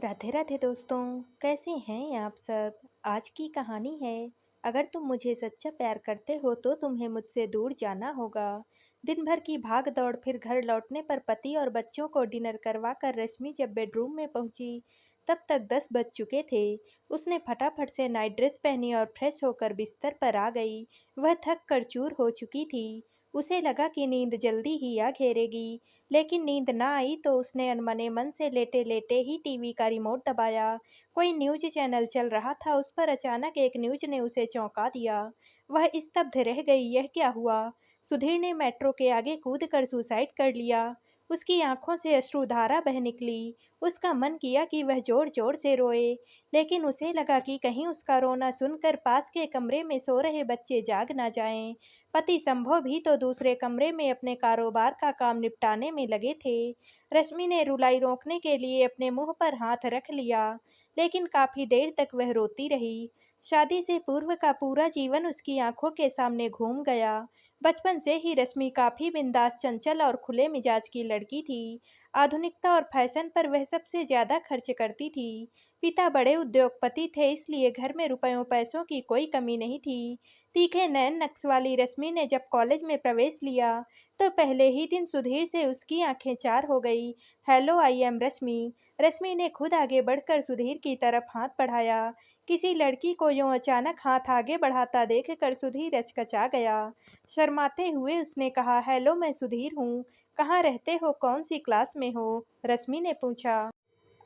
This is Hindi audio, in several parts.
राधे राधे दोस्तों। कैसे हैं आप सब। आज की कहानी है, अगर तुम मुझे सच्चा प्यार करते हो तो तुम्हें मुझसे दूर जाना होगा। दिन भर की भाग दौड़, फिर घर लौटने पर पति और बच्चों को डिनर करवा कर रश्मि जब बेडरूम में पहुंची तब तक 10 बज चुके थे। उसने फटाफट से नाइट ड्रेस पहनी और फ्रेश होकर बिस्तर पर आ गई। वह थक कर चूर हो चुकी थी। उसे लगा कि नींद जल्दी ही आ घेरेगी, लेकिन नींद ना आई तो उसने अनमने मन से लेटे लेटे ही टीवी का रिमोट दबाया। कोई न्यूज चैनल चल रहा था, उस पर अचानक एक न्यूज ने उसे चौंका दिया। वह स्तब्ध रह गई। यह क्या हुआ? सुधीर ने मेट्रो के आगे कूद कर सुसाइड कर लिया। उसकी आंखों से अश्रुधारा बह निकली। उसका मन किया कि वह जोर जोर से रोए, लेकिन उसे लगा कि कहीं उसका रोना सुनकर पास के कमरे में सो रहे बच्चे जाग ना जाएं। पति संभव भी तो दूसरे कमरे में अपने कारोबार का काम निपटाने में लगे थे। रश्मि ने रुलाई रोकने के लिए अपने मुंह पर हाथ रख लिया, लेकिन काफी देर तक वह रोती रही। शादी से पूर्व का पूरा जीवन उसकी आंखों के सामने घूम गया। बचपन से ही रश्मि काफी बिंदास, चंचल और खुले मिजाज की लड़की थी। आधुनिकता और फैशन पर वह सबसे ज्यादा खर्च करती थी। पिता बड़े उद्योगपति थे, इसलिए घर में रुपयों पैसों की कोई कमी नहीं थी। तीखे नैन नक्श वाली रश्मि ने जब कॉलेज में प्रवेश लिया तो पहले ही दिन सुधीर से उसकी आंखें चार हो गई। हेलो, आई एम रश्मि। रश्मि ने खुद आगे बढ़कर सुधीर की तरफ हाथ बढ़ाया। किसी लड़की को यूं अचानक हाथ आगे बढ़ाता देखकर सुधीर अचकचा गया। शर्माते हुए उसने कहा, हेलो, मैं सुधीर हूँ। कहाँ रहते हो, कौन सी क्लास में हो? रश्मि ने पूछा।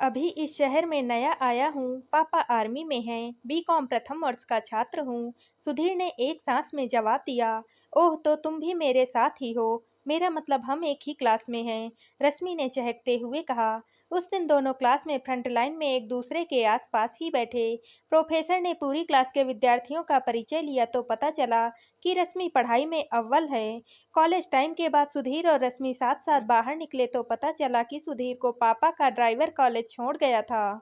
अभी इस शहर में नया आया हूँ। पापा आर्मी में हैं। बीकॉम प्रथम वर्ष का छात्र हूँ। सुधीर ने एक सांस में जवाब दिया। ओह, तो तुम भी मेरे साथ ही हो। मेरा मतलब हम एक ही क्लास में हैं। रश्मि ने चहकते हुए कहा। उस दिन दोनों क्लास में फ्रंट लाइन में एक दूसरे के आसपास ही बैठे। प्रोफेसर ने पूरी क्लास के विद्यार्थियों का परिचय लिया तो पता चला कि रश्मि पढ़ाई में अव्वल है। कॉलेज टाइम के बाद सुधीर और रश्मि साथ साथ बाहर निकले तो पता चला कि सुधीर को पापा का ड्राइवर कॉलेज छोड़ गया था।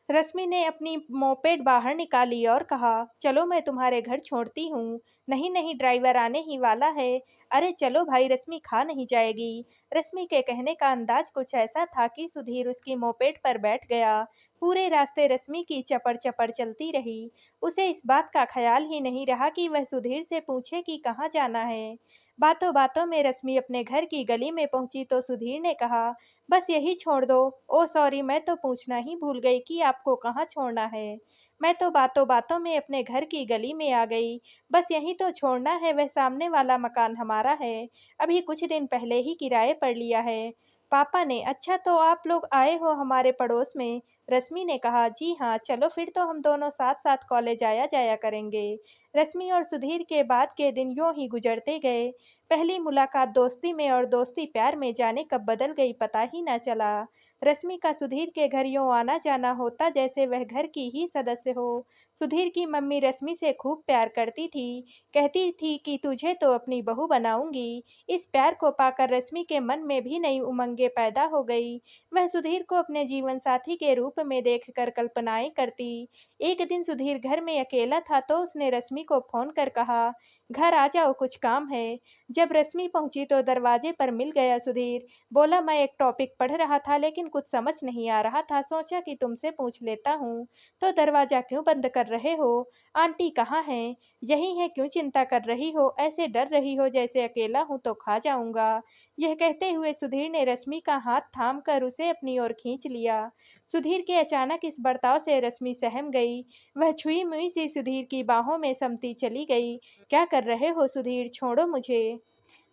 रश्मि ने अपनी मोपेड बाहर निकाली और कहा, चलो मैं तुम्हारे घर छोड़ती हूँ। नहीं नहीं, ड्राइवर आने ही वाला है। अरे चलो भाई, रश्मि खा नहीं जाएगी। रश्मि के कहने का अंदाज कुछ ऐसा था कि सुधीर उसकी मोपेड पर बैठ गया। पूरे रास्ते रश्मि की चपड़ चपड़ चलती रही। उसे इस बात का ख्याल ही नहीं रहा कि वह सुधीर से पूछे कि कहाँ जाना है। बातों बातों में रश्मि अपने घर की गली में पहुंची तो सुधीर ने कहा, बस यही छोड़ दो। ओ सॉरी, मैं तो पूछना ही भूल गई कि आपको कहाँ छोड़ना है। मैं तो बातों बातों में अपने घर की गली में आ गई। बस यही तो छोड़ना है, वह सामने वाला मकान हमारा है। अभी कुछ दिन पहले ही किराए पर लिया है। पापा ने। अच्छा, तो आप लोग आए हो हमारे पड़ोस में? रश्मि ने कहा। जी हाँ, चलो फिर तो हम दोनों साथ साथ कॉलेज आया जाया करेंगे। रश्मि और सुधीर के बाद के दिन यूं ही गुजरते गए। पहली मुलाकात दोस्ती में और दोस्ती प्यार में जाने कब बदल गई पता ही न चला। रश्मि का सुधीर के घर यूं आना जाना होता जैसे वह घर की ही सदस्य हो। सुधीर की मम्मी रश्मि से खूब प्यार करती थी। कहती थी कि तुझे तो अपनी बहू बनाऊंगी। इस प्यार को पाकर रश्मि के मन में भी नई उमंगें पैदा हो गई। वह सुधीर को अपने जीवन साथी के रूप में देखकर कल्पनाएं करती। एक दिन सुधीर घर में अकेला था तो उसने रश्मि को फोन कर कहा, घर आ जाओ, कुछ काम है। जब रश्मि पहुंची तो दरवाजे पर मिल गया सुधीर। बोला, मैं एक टॉपिक पढ़ रहा था लेकिन कुछ समझ नहीं आ रहा था, सोचा कि तुमसे पूछ लेता हूँ। तो दरवाजा क्यों बंद कर रहे हो? आंटी कहाँ हैं? यही है, क्यों चिंता कर रही हो? ऐसे डर रही हो जैसे अकेला हूँ तो खा जाऊंगा। यह कहते हुए सुधीर ने रश्मि का हाथ थाम कर उसे अपनी ओर खींच लिया। सुधीर के अचानक इस बर्ताव से रश्मि सहम गई। वह छुई मुई सी सुधीर की बाहों में समती चली गई। क्या कर रहे हो सुधीर, छोड़ो मुझे।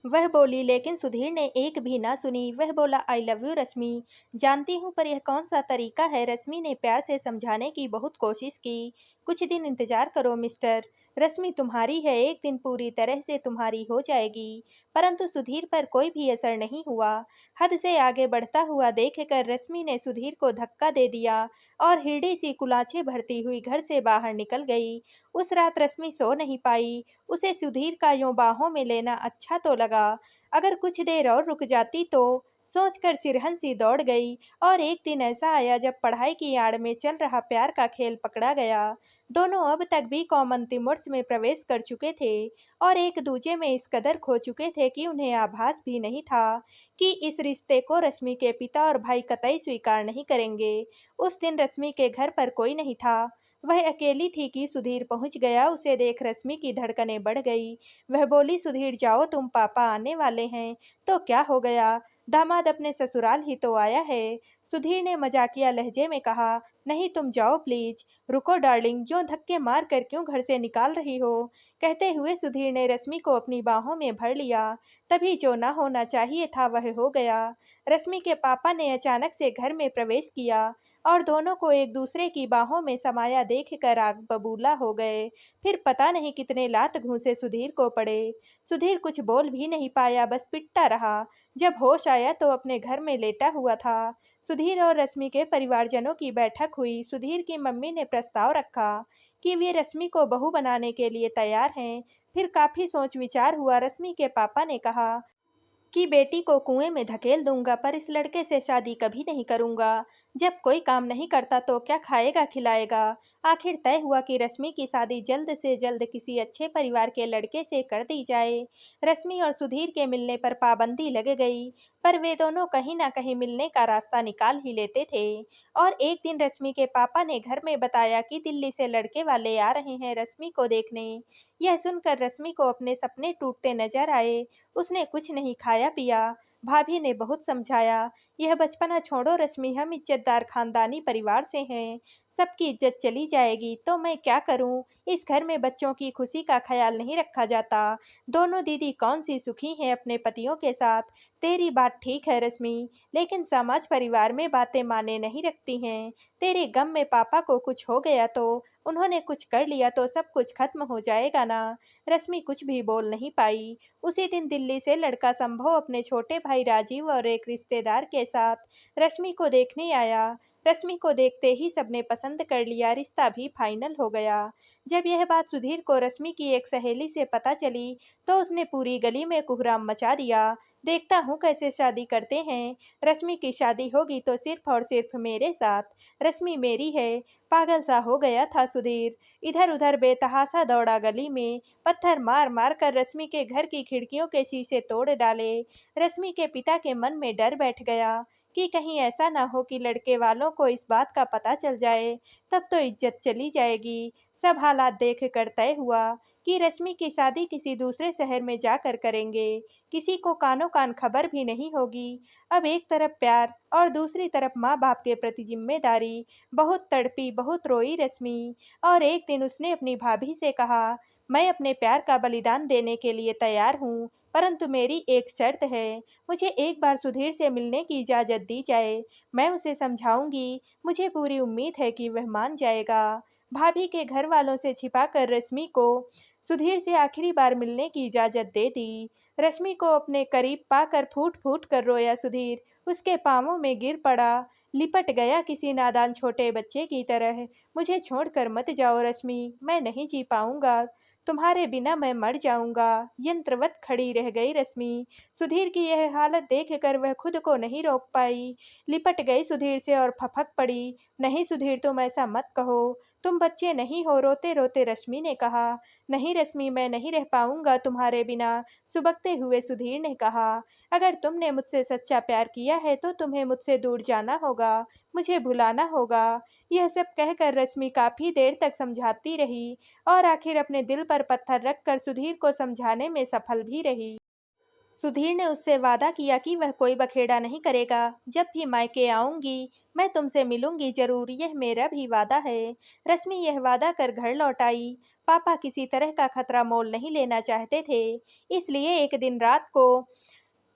वह बोली, लेकिन सुधीर ने एक भी ना सुनी। वह बोला, आई लव यू रश्मि। जानती हूँ, पर यह कौन सा तरीका है? रश्मि ने प्यार से समझाने की बहुत कोशिश की। कुछ दिन इंतजार करो मिस्टर। रश्मि तुम्हारी है, एक दिन पूरी तरह से तुम्हारी हो जाएगी। परंतु सुधीर पर कोई भी असर नहीं हुआ। हद से आगे बढ़ता हुआ देखकर रश्मि ने सुधीर को धक्का दे दिया और हिरडी सी कुलाचे भरती हुई घर से बाहर निकल गई। उस रात रश्मि सो नहीं पाई। उसे सुधीर का यूं बाहों में लेना अच्छा तो लगा, अगर कुछ देर और रुक जाती तो। सोचकर सिरहन सी दौड़ गई। और एक दिन ऐसा आया जब पढ़ाई की आड़ में चल रहा प्यार का खेल पकड़ा गया। दोनों अब तक भी कॉमन तिमुर्स में प्रवेश कर चुके थे और एक दूजे में इस कदर खो चुके थे कि उन्हें आभास भी नहीं था कि इस रिश्ते को रश्मि के पिता और भाई कतई स्वीकार नहीं करेंगे। उस दिन रश्मि के घर पर कोई नहीं था। वह अकेली थी कि सुधीर पहुंच गया। उसे देख रश्मि की धड़कनें बढ़ गई। वह बोली, सुधीर जाओ, तुम पापा आने वाले हैं। तो क्या हो गया, दामाद अपने ससुराल ही तो आया है। सुधीर ने मजाकिया लहजे में कहा, नहीं तुम जाओ प्लीज। रुको डार्लिंग, यूं धक्के मार कर क्यों घर से निकाल रही हो। कहते हुए सुधीर ने रश्मि को अपनी बाहों में भर लिया। तभी जो ना होना चाहिए था वह हो गया। रश्मि के पापा ने अचानक से घर में प्रवेश किया और दोनों को एक दूसरे की बाहों में समाया देखकर आग बबूला हो गए। फिर पता नहीं कितने लात घूंसे सुधीर को पड़े। सुधीर कुछ बोल भी नहीं पाया, बस पिटता रहा। जब होश आया तो अपने घर में लेटा हुआ था। सुधीर और रश्मि के परिवारजनों की बैठक हुई। सुधीर की मम्मी ने प्रस्ताव रखा कि वे रश्मि को बहू बनाने के लिए तैयार हैं। फिर काफी सोच विचार हुआ। रश्मि के पापा ने कहा कि बेटी को कुएं में धकेल दूंगा, पर इस लड़के से शादी कभी नहीं करूंगा। जब कोई काम नहीं करता तो क्या खाएगा खिलाएगा। आखिर तय हुआ कि रश्मि की शादी जल्द से जल्द किसी अच्छे परिवार के लड़के से कर दी जाए। रश्मि और सुधीर के मिलने पर पाबंदी लग गई, पर वे दोनों कहीं ना कहीं मिलने का रास्ता निकाल ही लेते थे। और एक दिन रश्मि के पापा ने घर में बताया कि दिल्ली से लड़के वाले आ रहे हैं रश्मि को देखने। यह सुनकर रश्मि को अपने सपने टूटते नजर आए। उसने कुछ नहीं खाया पिया। भाभी ने बहुत समझाया, यह बचपना छोड़ो रश्मि, हम इज्जतदार खानदानी परिवार से हैं। सबकी इज्जत चली जाएगी तो मैं क्या करूं। इस घर में बच्चों की खुशी का ख्याल नहीं रखा जाता। दोनों दीदी कौन सी सुखी हैं अपने पतियों के साथ। तेरी बात ठीक है रश्मि, लेकिन समाज परिवार में बातें माने नहीं रखती हैं। तेरे गम में पापा को कुछ हो गया तो, उन्होंने कुछ कर लिया तो सब कुछ खत्म हो जाएगा ना। रश्मि कुछ भी बोल नहीं पाई। उसी दिन दिल्ली से लड़का संभव अपने छोटे भाई राजीव और एक रिश्तेदार के साथ रश्मि को देखने आया। रश्मि को देखते ही सबने पसंद कर लिया। रिश्ता भी फाइनल हो गया। जब यह बात सुधीर को रश्मि की एक सहेली से पता चली तो उसने पूरी गली में कोहराम मचा दिया। देखता हूँ कैसे शादी करते हैं। रश्मि की शादी होगी तो सिर्फ और सिर्फ मेरे साथ। रश्मि मेरी है। पागल सा हो गया था सुधीर। इधर उधर बेतहासा दौड़ा गली में। पत्थर मार मार कर रश्मि के घर की खिड़कियों के शीशे तोड़ डाले। रश्मि के पिता के मन में डर बैठ गया कि कहीं ऐसा ना हो कि लड़के वालों को इस बात का पता चल जाए, तब तो इज्जत चली जाएगी। सब हालात देख कर तय हुआ कि रश्मि की शादी किसी दूसरे शहर में जाकर करेंगे। किसी को कानो कान खबर भी नहीं होगी। अब एक तरफ प्यार और दूसरी तरफ माँ बाप के प्रति जिम्मेदारी। बहुत तड़पी, बहुत रोई रश्मि। और एक दिन उसने अपनी भाभी से कहा, मैं अपने प्यार का बलिदान देने के लिए तैयार हूँ, परंतु मेरी एक शर्त है। मुझे एक बार सुधीर से मिलने की इजाज़त दी जाए। मैं उसे समझाऊंगी। मुझे पूरी उम्मीद है कि वह मान जाएगा। भाभी के घर वालों से छिपाकर रश्मि को सुधीर से आखिरी बार मिलने की इजाज़त दे दी। रश्मि को अपने करीब पाकर फूट फूट कर रोया सुधीर। उसके पांवों में गिर पड़ा, लिपट गया किसी नादान छोटे बच्चे की तरह। मुझे छोड़कर मत जाओ रश्मि, मैं नहीं जी पाऊंगा। तुम्हारे बिना मैं मर जाऊंगा। यंत्रवत खड़ी रह गई रश्मि। सुधीर की यह हालत देखकर वह खुद को नहीं रोक पाई। लिपट गई सुधीर से और फपक पड़ी। नहीं सुधीर, तुम ऐसा मत कहो। तुम बच्चे नहीं हो। रोते रोते रश्मि ने कहा। नहीं रश्मि, मैं नहीं रह पाऊंगा तुम्हारे बिना। सुबकते हुए सुधीर ने कहा, अगर तुमने मुझसे सच्चा प्यार किया है तो तुम्हें मुझसे दूर जाना होगा, मुझे भुलाना होगा। यह सब कहकर रश्मि काफी देर तक समझाती रही और आखिर अपने दिल पर पत्थर रखकर सुधीर को समझाने में सफल भी रही। सुधीर ने उससे वादा किया कि वह कोई बखेड़ा नहीं करेगा। जब भी मायके आऊंगी मैं तुमसे मिलूंगी जरूर, यह मेरा भी वादा है। रश्मि यह वादा कर घर लौट आई। पापा किसी तरह का खतरा मोल नहीं लेना चाहते थे, इसलिए एक दिन रात को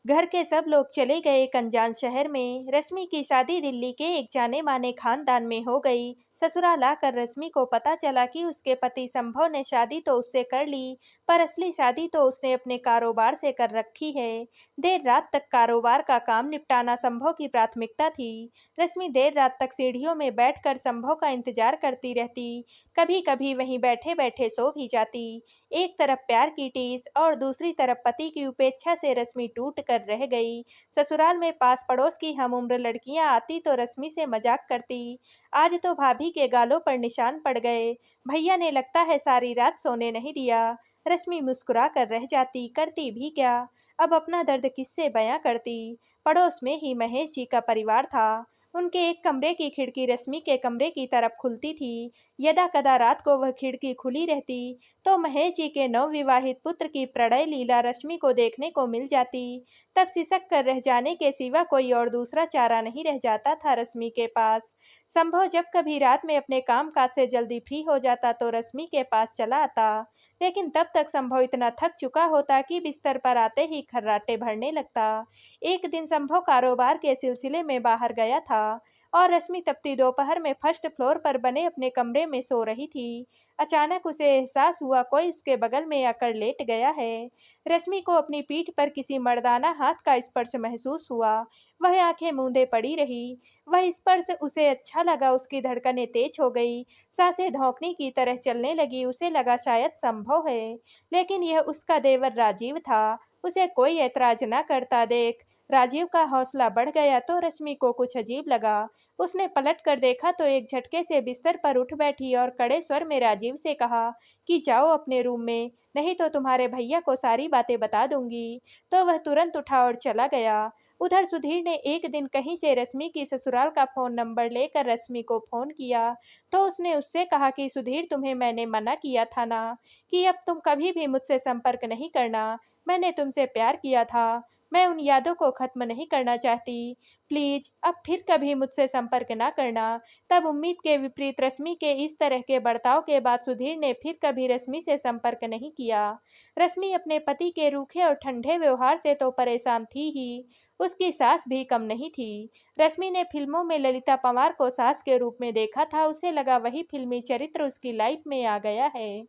घर के सब लोग चले गए एक अनजान शहर में। रश्मि की शादी दिल्ली के एक जाने माने खानदान में हो गई। ससुराल आकर रश्मि को पता चला कि उसके पति संभव ने शादी तो उससे कर ली, पर असली शादी तो उसने अपने कारोबार से कर रखी है। देर रात तक कारोबार का काम निपटाना संभव की प्राथमिकता थी। रश्मि देर रात तक सीढ़ियों में बैठकर संभव का इंतजार करती रहती, कभी कभी वहीं बैठे बैठे सो भी जाती। एक तरफ प्यार की टीस और दूसरी तरफ पति की उपेक्षा से रश्मि टूट कर रह गई। ससुराल में पास पड़ोस की हम उम्र लड़कियां आती तो रश्मि से मजाक करती, आज तो भाभी के गालों पर निशान पड़ गए, भैया ने लगता है सारी रात सोने नहीं दिया। रश्मि मुस्कुरा कर रह जाती, करती भी क्या, अब अपना दर्द किससे बयां करती। पड़ोस में ही महेश जी का परिवार था। उनके एक कमरे की खिड़की रश्मि के कमरे की तरफ खुलती थी। यदा कदा रात को वह खिड़की खुली रहती तो महेश जी के नवविवाहित पुत्र की प्रणय लीला रश्मि को देखने को मिल जाती। तब सिसक कर रह जाने के सिवा कोई और दूसरा चारा नहीं रह जाता था रश्मि के पास। संभव जब कभी रात में अपने काम काज से जल्दी फ्री हो जाता तो रश्मि के पास चला आता, लेकिन तब तक संभव इतना थक चुका होता कि बिस्तर पर आते ही खर्राटे भरने लगता। एक दिन संभव कारोबार के सिलसिले में बाहर गया था और रश्मि तपती दोपहर में फर्स्ट फ्लोर पर बने अपने कमरे में सो रही थी। अचानक उसे एहसास हुआ कोई उसके बगल में आकर लेट गया है। रश्मि को अपनी पीठ पर किसी मर्दाना हाथ का स्पर्श महसूस हुआ। वह आंखें मूंदे पड़ी रही। वह स्पर्श उसे अच्छा लगा, उसकी धड़कनें तेज हो गई, सांसें धौंकने की तरह चलने लगी। उसे लगा शायद संभव है, लेकिन यह उसका देवर राजीव था। उसे कोई ऐतराज न करता देख राजीव का हौसला बढ़ गया तो रश्मि को कुछ अजीब लगा। उसने पलट कर देखा तो एक झटके से बिस्तर पर उठ बैठी और कड़े स्वर में राजीव से कहा कि जाओ अपने रूम में, नहीं तो तुम्हारे भैया को सारी बातें बता दूंगी। तो वह तुरंत उठा और चला गया। उधर सुधीर ने एक दिन कहीं से रश्मि की ससुराल का फोन नंबर लेकर रश्मि को फोन किया तो उसने उससे कहा कि सुधीर, तुम्हें मैंने मना किया था ना कि अब तुम कभी भी मुझसे संपर्क नहीं करना। मैंने तुमसे प्यार किया था, मैं उन यादों को खत्म नहीं करना चाहती। प्लीज अब फिर कभी मुझसे संपर्क ना करना। तब उम्मीद के विपरीत रश्मि के इस तरह के बर्ताव के बाद सुधीर ने फिर कभी रश्मि से संपर्क नहीं किया। रश्मि अपने पति के रूखे और ठंडे व्यवहार से तो परेशान थी ही, उसकी सास भी कम नहीं थी। रश्मि ने फिल्मों में ललिता पंवार को सास के रूप में देखा था, उसे लगा वही फिल्मी चरित्र उसकी लाइफ में आ गया है।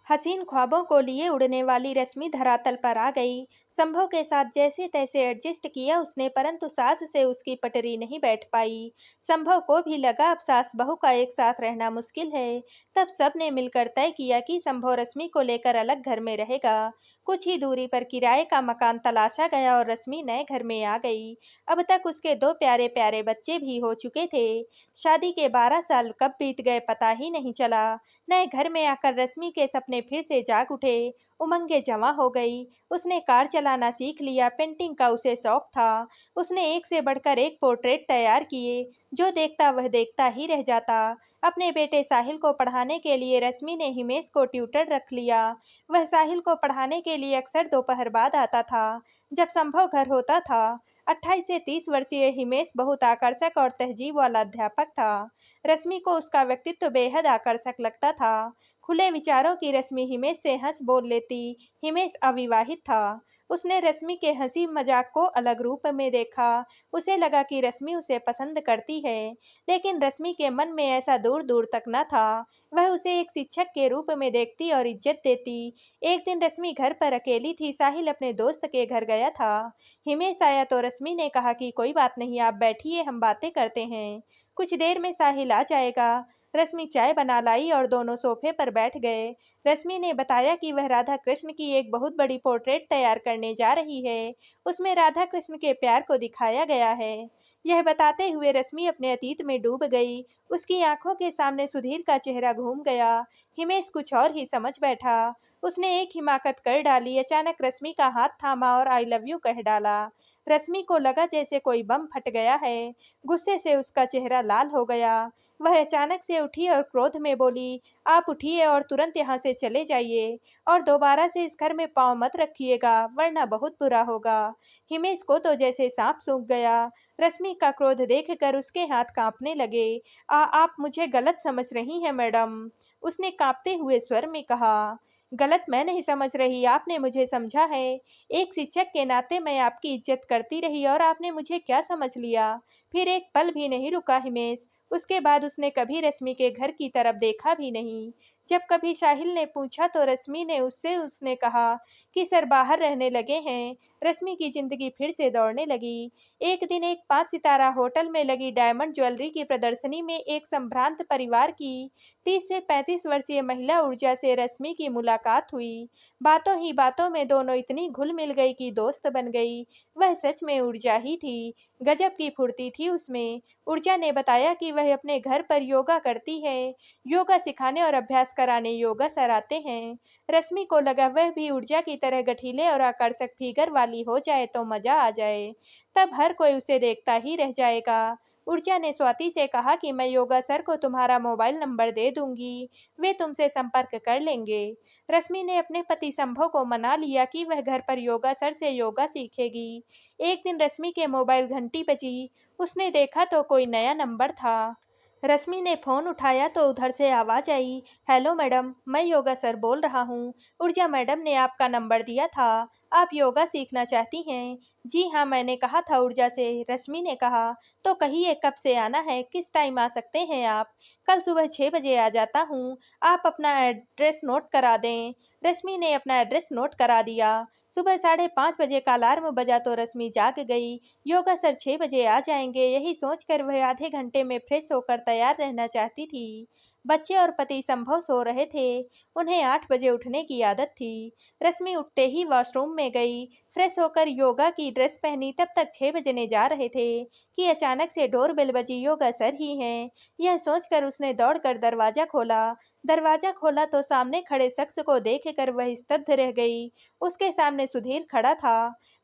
हसीन ख्वाबों को लिए उड़ने वाली रश्मि धरातल पर आ गई। संभव के साथ जैसे तैसे एडजस्ट किया उसने, परंतु सास से उसकी पटरी नहीं बैठ पाई। संभव को भी लगा अब सास बहू का एक साथ रहना मुश्किल है। तब सब ने मिलकर तय किया कि संभव रश्मि को लेकर अलग घर में रहेगा। कुछ ही दूरी पर किराए का मकान तलाशा गया और रश्मि नए घर में आ गई। अब तक उसके दो प्यारे प्यारे बच्चे भी हो चुके थे। शादी के 12 साल कब बीत गए पता ही नहीं चला। नए घर में आकर रश्मि के सपने फिर से जाग उठे, उमंगें जमा हो गई। उसने कार चलाना सीख लिया, पेंटिंग का उसे शौक था। उसने एक से बढ़कर एक पोर्ट्रेट तैयार किए, जो देखता वह देखता ही रह जाता। अपने बेटे साहिल को पढ़ाने के लिए रश्मि ने हिमेश को ट्यूटर रख लिया। वह साहिल को पढ़ाने के लिए अक्सर दोपहर बाद आता था, जब संभव घर होता था। 28 से 30 वर्षीय हिमेश बहुत आकर्षक और तहजीब वाला अध्यापक था। रश्मि को उसका व्यक्तित्व बेहद आकर्षक लगता था। खुले विचारों की रश्मि हिमेश से हंस बोल लेती। हिमेश अविवाहित था। उसने रश्मि के हंसी मजाक को अलग रूप में देखा। उसे लगा कि रश्मि उसे पसंद करती है, लेकिन रश्मि के मन में ऐसा दूर दूर तक न था। वह उसे एक शिक्षक के रूप में देखती और इज्जत देती। एक दिन रश्मि घर पर अकेली थी, साहिल अपने दोस्त के घर गया था। हिमेश आया तो रश्मि ने कहा कि कोई बात नहीं, आप बैठिए, हम बातें करते हैं, कुछ देर में साहिल आ जाएगा। रश्मि चाय बना लाई और दोनों सोफे पर बैठ गए। रश्मि ने बताया कि वह राधा कृष्ण की एक बहुत बड़ी पोर्ट्रेट तैयार करने जा रही है। उसमें राधा कृष्ण के प्यार को दिखाया गया है। यह बताते हुए रश्मि अपने अतीत में डूब गई। उसकी आंखों के सामने सुधीर का चेहरा घूम गया। हिमेश कुछ और ही समझ बैठा। उसने एक हिमाकत कर डाली, अचानक रश्मि का हाथ थामा और आई लव यू कह डाला। रश्मि को लगा जैसे कोई बम फट गया है। गुस्से से उसका चेहरा लाल हो गया। वह अचानक से उठी और क्रोध में बोली, आप उठिए और तुरंत यहाँ से चले जाइए, और दोबारा से इस घर में पाँव मत रखिएगा, वरना बहुत बुरा होगा। हिमेश को तो जैसे सांप सूंघ गया। रश्मि का क्रोध देखकर उसके हाथ कांपने लगे। आप मुझे गलत समझ रही हैं मैडम, उसने कांपते हुए स्वर में कहा। गलत मैं नहीं समझ रही, आपने मुझे समझा है। एक शिक्षक के नाते मैं आपकी इज्जत करती रही और आपने मुझे क्या समझ लिया। फिर एक पल भी नहीं रुका हिमेश। उसके बाद उसने कभी रश्मि के घर की तरफ देखा भी नहीं। जब कभी साहिल ने पूछा तो रश्मि ने उसने कहा कि सर बाहर रहने लगे हैं। रश्मि की जिंदगी फिर से दौड़ने लगी। एक दिन एक 5 सितारा होटल में लगी डायमंड ज्वेलरी की प्रदर्शनी में एक संभ्रांत परिवार की 30 से 35 वर्षीय महिला ऊर्जा से रश्मि की मुलाकात हुई। बातों ही बातों में दोनों इतनी घुल मिल गई कि दोस्त बन गई। वह सच में ऊर्जा ही थी। गजब की फुर्ती थी उसमें। ऊर्जा ने बताया कि वह अपने घर पर योगा करती है। योगा सिखाने और अभ्यास कराने योगा सर आते हैं। रश्मि को लगा वह भी ऊर्जा की तरह गठीले और आकर्षक फिगर वाली हो जाए तो मजा आ जाए। तब हर कोई उसे देखता ही रह जाएगा। ऊर्जा ने स्वाति से कहा कि मैं योगा सर को तुम्हारा मोबाइल नंबर दे दूंगी। वे तुमसे संपर्क कर लेंगे। रश्मि ने अपने पति संभव को मना लिया कि वह घर पर योगा सर से योगा सीखेगी। एक दिन रश्मि के मोबाइल घंटी बजी। उसने देखा तो कोई नया नंबर था। रश्मि ने फोन उठाया तो उधर से आवाज आई, हेलो मैडम, मैं योगा सर बोल रहा हूँ। ऊर्जा मैडम ने आपका नंबर दिया था। आप योगा सीखना चाहती हैं? जी हाँ, मैंने कहा था ऊर्जा से। रश्मि ने कहा, तो कहिए कब से आना है, किस टाइम आ सकते हैं आप? कल सुबह 6 बजे आ जाता हूँ। आप अपना एड्रेस नोट करा दें। रश्मि ने अपना एड्रेस नोट करा दिया। सुबह 5:30 बजे का अलार्म बजा तो रश्मि जाग गई। योगा सर 6 बजे आ जाएंगे, यही सोचकर वह आधे घंटे में फ्रेश होकर तैयार रहना चाहती थी। बच्चे और पति संभव सो रहे थे। उन्हें 8 बजे उठने की आदत थी। रश्मि उठते ही वॉशरूम में गई। फ्रेश होकर योगा की ड्रेस पहनी। तब तक 6 बजने जा रहे थे कि अचानक से डोरबेल बजी। योगा सर ही हैं। यह सोचकर उसने दौड़कर दरवाजा खोला। दरवाजा खोला तो सामने खड़े शख्स को देखकर वह स्तब्ध रह गई। उसके सामने सुधीर खड़ा था।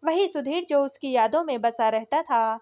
वही सुधीर जो उसकी यादों में बसा रहता था।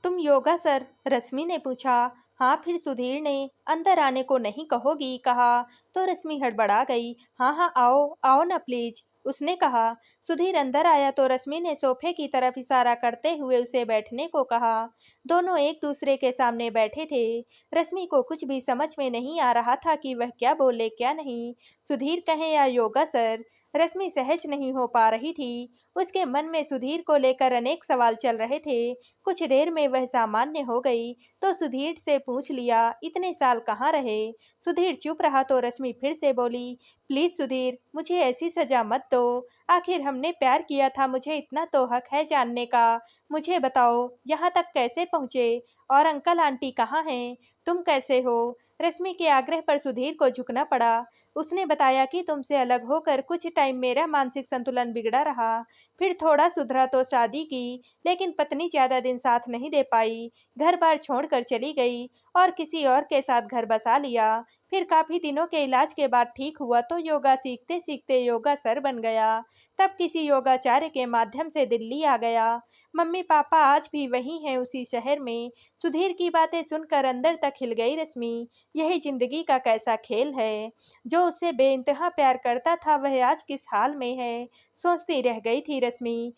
तुम योगा सर? रश्मि ने पूछा। हाँ, फिर सुधीर ने अंदर आने को नहीं कहोगी कहा तो रश्मि हड़बड़ा गई। हाँ हाँ, आओ आओ ना प्लीज, उसने कहा। सुधीर अंदर आया तो रश्मि ने सोफे की तरफ इशारा करते हुए उसे बैठने को कहा। दोनों एक दूसरे के सामने बैठे थे। रश्मि को कुछ भी समझ में नहीं आ रहा था कि वह क्या बोले क्या नहीं। सुधीर कहे या योगा सर? रश्मि सहज नहीं हो पा रही थी। उसके मन में सुधीर को लेकर अनेक सवाल चल रहे थे। कुछ देर में वह सामान्य हो गई तो सुधीर से पूछ लिया, इतने साल कहाँ रहे? सुधीर चुप रहा तो रश्मि फिर से बोली, प्लीज सुधीर, मुझे ऐसी सजा मत दो। आखिर हमने प्यार किया था, मुझे इतना तो हक है जानने का। मुझे बताओ यहाँ तक कैसे पहुँचे? और अंकल आंटी कहाँ हैं? तुम कैसे हो? रश्मि के आग्रह पर सुधीर को झुकना पड़ा। उसने बताया कि तुमसे अलग होकर कुछ टाइम मेरा मानसिक संतुलन बिगड़ा रहा। फिर थोड़ा सुधरा तो शादी की, लेकिन पत्नी ज्यादा दिन साथ नहीं दे पाई। घर बार छोड़कर चली गई और किसी और के साथ घर बसा लिया। फिर काफी दिनों के इलाज के बाद ठीक हुआ तो योगा सीखते सीखते योगा सर बन गया। तब किसी योगाचार्य के माध्यम से दिल्ली आ गया। मम्मी पापा आज भी वही हैं, उसी शहर में। सुधीर की बातें सुनकर अंदर तक हिल गई रश्मि। यही जिंदगी का कैसा खेल है। जो उससे बेइंतहा प्यार करता था वह आज किस हाल में है, सोचती रह गई थी रश्मि।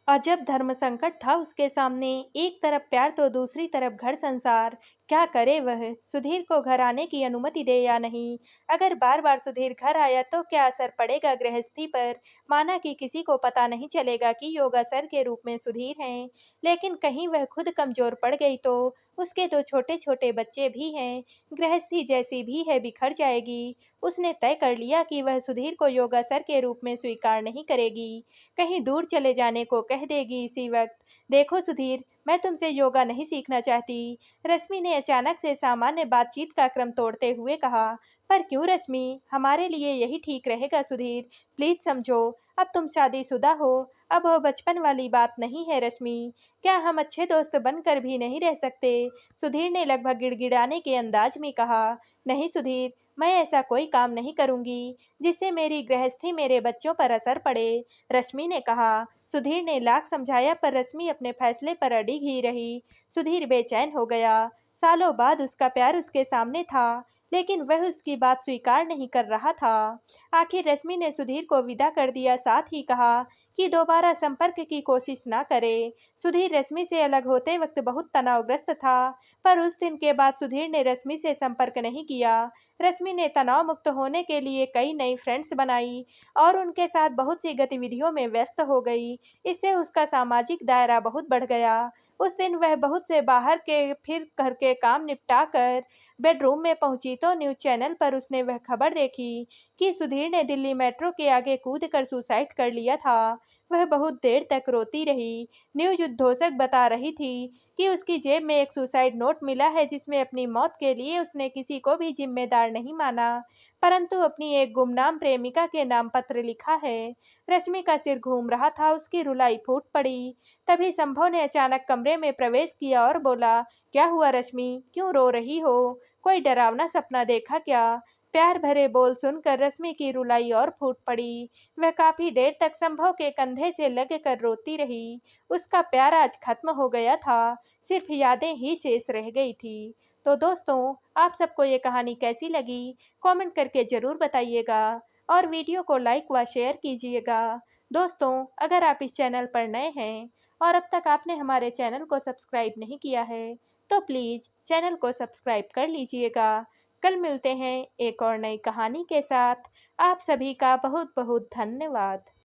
अजब धर्म संकट था उसके सामने। एक तरफ प्यार तो दूसरी तरफ घर संसार। क्या करे वह? सुधीर को घर आने की अनुमति दे या नहीं? अगर बार बार सुधीर घर आया तो क्या असर पड़ेगा गृहस्थी पर? माना कि किसी को पता नहीं चलेगा कि योगा सर के रूप में सुधीर हैं। लेकिन कहीं वह खुद कमजोर पड़ गई तो? उसके दो छोटे छोटे बच्चे भी हैं। गृहस्थी जैसी भी है बिखर जाएगी। उसने तय कर लिया कि वह सुधीर को योगा सर के रूप में स्वीकार नहीं करेगी। कहीं दूर चले जाने को कह देगी इसी वक्त। देखो सुधीर, मैं तुमसे योगा नहीं सीखना चाहती। रश्मि ने अचानक से सामान्य बातचीत का क्रम तोड़ते हुए कहा। पर क्यों रश्मि? हमारे लिए यही ठीक रहेगा सुधीर। प्लीज समझो। अब तुम शादीशुदा हो। अब वह बचपन वाली बात नहीं है रश्मि। क्या हम अच्छे दोस्त बनकर भी नहीं रह सकते? सुधीर ने लगभग गिड़गिड़ाने के अंदाज में कहा। नहीं सुधीर, मैं ऐसा कोई काम नहीं करूंगी जिससे मेरी गृहस्थी मेरे बच्चों पर असर पड़े, रश्मि ने कहा। सुधीर ने लाख समझाया पर रश्मि अपने फैसले पर अड़ी ही रही। सुधीर बेचैन हो गया। सालों बाद उसका प्यार उसके सामने था, लेकिन वह उसकी बात स्वीकार नहीं कर रहा था। आखिर रश्मि ने सुधीर को विदा कर दिया, साथ ही कहा कि दोबारा संपर्क की कोशिश ना करे। सुधीर रश्मि से अलग होते वक्त बहुत तनावग्रस्त था, पर उस दिन के बाद सुधीर ने रश्मि से संपर्क नहीं किया। रश्मि ने तनाव मुक्त होने के लिए कई नई फ्रेंड्स बनाई और उनके साथ बहुत सी गतिविधियों में व्यस्त हो गई। इससे उसका सामाजिक दायरा बहुत बढ़ गया। उस दिन वह बहुत से बाहर के फिर घर के काम निपटा कर बेडरूम में पहुंची तो न्यूज़ चैनल पर उसने वह खबर देखी कि सुधीर ने दिल्ली मेट्रो के आगे कूदकर सुसाइड कर लिया था। वह बहुत देर तक रोती रही। न्यूज़ उद्घोषक बता रही थी कि उसकी जेब में एक सुसाइड नोट मिला है जिसमें अपनी मौत के लिए उसने किसी को भी जिम्मेदार नहीं माना, परंतु अपनी एक गुमनाम प्रेमिका के नाम पत्र लिखा है। रश्मि का सिर घूम रहा था, उसकी रुलाई फूट पड़ी। तभी संभव ने अचानक कमरे में प्रवेश किया और बोला, क्या हुआ रश्मि, क्यों रो रही हो? कोई डरावना सपना देखा क्या? प्यार भरे बोल सुनकर रश्मि की रुलाई और फूट पड़ी। वह काफी देर तक संभव के कंधे से लग कर रोती रही। उसका प्यार आज खत्म हो गया था, सिर्फ यादें ही शेष रह गई थी। तो दोस्तों, आप सबको ये कहानी कैसी लगी? कमेंट करके ज़रूर बताइएगा और वीडियो को लाइक व शेयर कीजिएगा। दोस्तों, अगर आप इस चैनल पर नए हैं और अब तक आपने हमारे चैनल को सब्सक्राइब नहीं किया है, तो प्लीज़ चैनल को सब्सक्राइब कर लीजिएगा। कल मिलते हैं एक और नई कहानी के साथ। आप सभी का बहुत बहुत धन्यवाद।